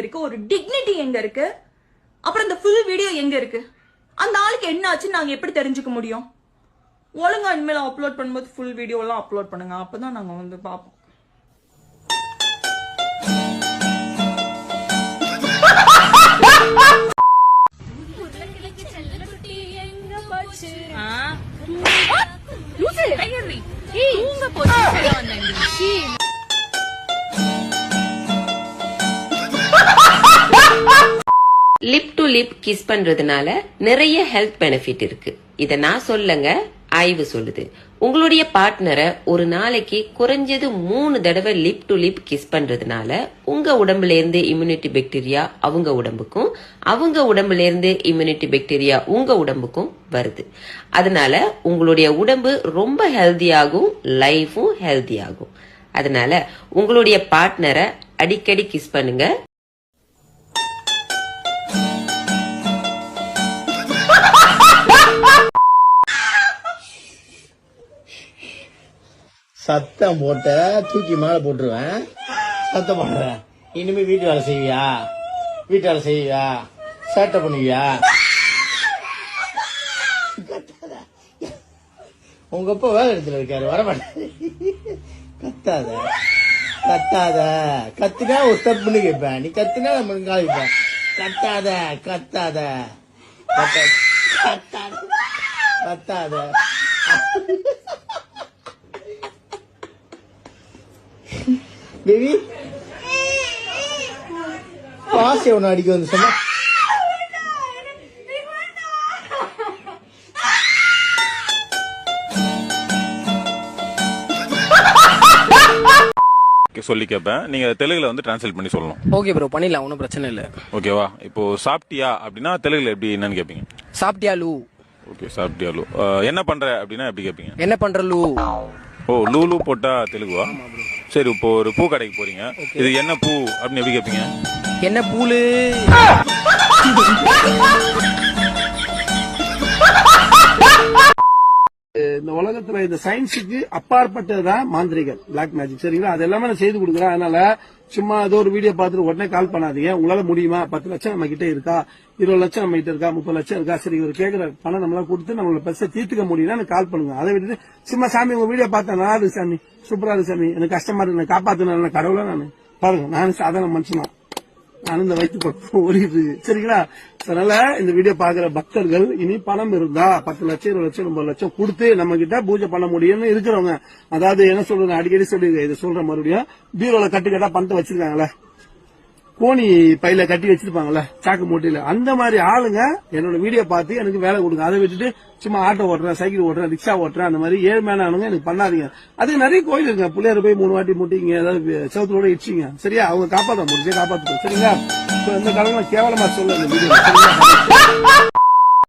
இருக்கு, ஒரு டிக்னிட்டி எங்க இருக்கு, அப்புறம் இந்த ஃபுல் வீடியோ எங்க இருக்கு? அந்த ஆளுக்கு என்ன ஆச்சுன்னு நாங்க எப்படி தெரிஞ்சுக்க முடியும்? ஒழுங்கா இனிமேல் அப்லோட் பண்ணும்போது ஃபுல் வீடியோ எல்லாம் அப்லோட் பண்ணுங்க, அப்பதான் நாங்க வந்து பாப்போம். லிப் டு லிப் கிஸ் பண்றதுனால நிறைய ஹெல்த் பெனிஃபிட் இருக்கு. இத நான் சொல்லங்க, ஆய்வு சொல்லுது. உங்களுடைய பார்ட்னரை ஒரு நாளைக்கு குறைஞ்சது 3 தடவை லிப் டு லிப் கிஸ் பண்றதுனால உங்க உடம்புல இருந்து இம்யூனிட்டி பாக்டீரியா அவங்க உடம்புக்கும், அவங்க உடம்புல இருந்து இம்யூனிட்டி பாக்டீரியா உங்க உடம்புக்கும் வருது. அதனால உங்களுடைய உடம்பு ரொம்ப ஹெல்தியாகும், லைஃபும் ஹெல்தியாகும். அதனால உங்களுடைய பார்ட்னரை அடிக்கடி கிஸ் பண்ணுங்க. சத்தம் போட்ட தூக்கி மேல போட்டுருவேன். சத்தம் போடுறேன். இனிமே வீட்டு வேலை செய்வியா? வீட்டு வேலை செய்வியா? சேட்டை பண்ணுவியா? உங்க அப்பா வேலை இடத்துல இருக்காரு, வரமாட்டாரு. கத்தாத கத்தாத. கத்துனா ஒரு ஸ்டெப்னு கேட்பேன், நீ கத்துனா நம்ம காலிப்பேன். கத்தாத கத்தாத கத்தாத கத்தாத. பேபி பாஸ் எவனை அடிக்க வந்து சொன்ன? சொல்லி கேட்பேன், நீங்க தெலுங்குல வந்து டிரான்ஸ்லேட் பண்ணி சொல்லணும். ஓகே ப்ரோ, பண்ணிடலாம், ஒன்றும் பிரச்சனை இல்லை. ஓகேவா? இப்போ சாப்பிட்டியா அப்படின்னா தெலுங்குல எப்படி என்னன்னு கேட்பீங்க? சாப்பிட்டியா லூ. ஓகே, சாப்பிட்டியா லூ. என்ன பண்ற அப்படின்னா எப்படி கேட்பீங்க? என்ன பண்ற லூ. ஓ, லூலு போட்டா தெலுங்குவா? சரி, இப்போ ஒரு பூ கடைக்கு போறீங்க, இது என்ன பூ அப்படின்னு எப்படி கேட்பீங்க? என்ன பூலு. இந்த உலகத்துல இந்த சயின்ஸுக்கு அப்பாற்பட்டதுதான் மாந்திரிகம், பிளாக் மேஜிக். சரிங்களா? அது எல்லாமே நான் செய்து கொடுக்குறேன். அதனால சும்மா ஏதோ ஒரு வீடியோ பார்த்துட்டு உடனே கால் பண்ணாதீங்க. உங்களால முடியுமா? 10 லட்சம் நம்ம கிட்ட இருக்கா, 20 லட்சம் நம்ம கிட்ட இருக்கா, 30 லட்சம் இருக்கா, சரி இவர் கேட்கிற பணம் நம்மளால கொடுத்து நம்மளோட பிரச்சனை தீர்த்துக்க முடியும்னா கால் பண்ணுங்க. அதை விட்டுட்டு சும்மா சாமி உங்க வீடியோ பார்த்தேன், நல்லா இருக்கு சாமி, சூப்பரா இருக்கு சாமி, எனக்கு கஷ்டமா இருக்கு, நான் காப்பாத்தின கடவுளா நான் பாருங்க, நான் சாதாரண மனுஷனா, நான் இந்த வயிற்று ஓடிட்டு. சரிங்களா? அதனால இந்த வீடியோ பாக்குற பக்தர்கள் இனி பணம் இருந்தா 10 லட்சம் 20 லட்சம் 30 லட்சம் கொடுத்து நம்ம கிட்ட பூஜை பண்ண முடியும்னு இருக்கிறவங்க, அதாவது என்ன சொல்றது, அடிக்கடி சொல்லிருக்கேன், இதை சொல்ற மறுபடியும், பீரோல கட்டுக்கட்டா பணத்தை வச்சிருக்காங்களே, கோணி பையில கட்டி வச்சிருப்பாங்கல்ல, சாக்கு மூட்டையில, அந்த மாதிரி ஆளுங்க என்னோட வீடியோ பார்த்து எனக்கு வேலை கொடுங்க. அதை விட்டுட்டு சும்மா ஆட்டோ ஓட்டுறேன், சைக்கிள் ஓட்டுறேன், ரிக்ஷா ஓட்டுறேன், அந்த மாதிரி ஏழ்மையானவங்க எனக்கு பண்ணாதீங்க. அதுக்கு நிறைய கோயில் இருக்கு, பிள்ளையார போய் 3 வாட்டி முட்டிங்க, ஏதாவது சவுத்தோட இடிச்சிங்க. சரியா? அவங்க காப்பாற்ற முடிஞ்சே காப்பாற்றுவோம். சரிங்களா? இந்த காலம் கேவலமா சொல்ல இந்த வீடியோ.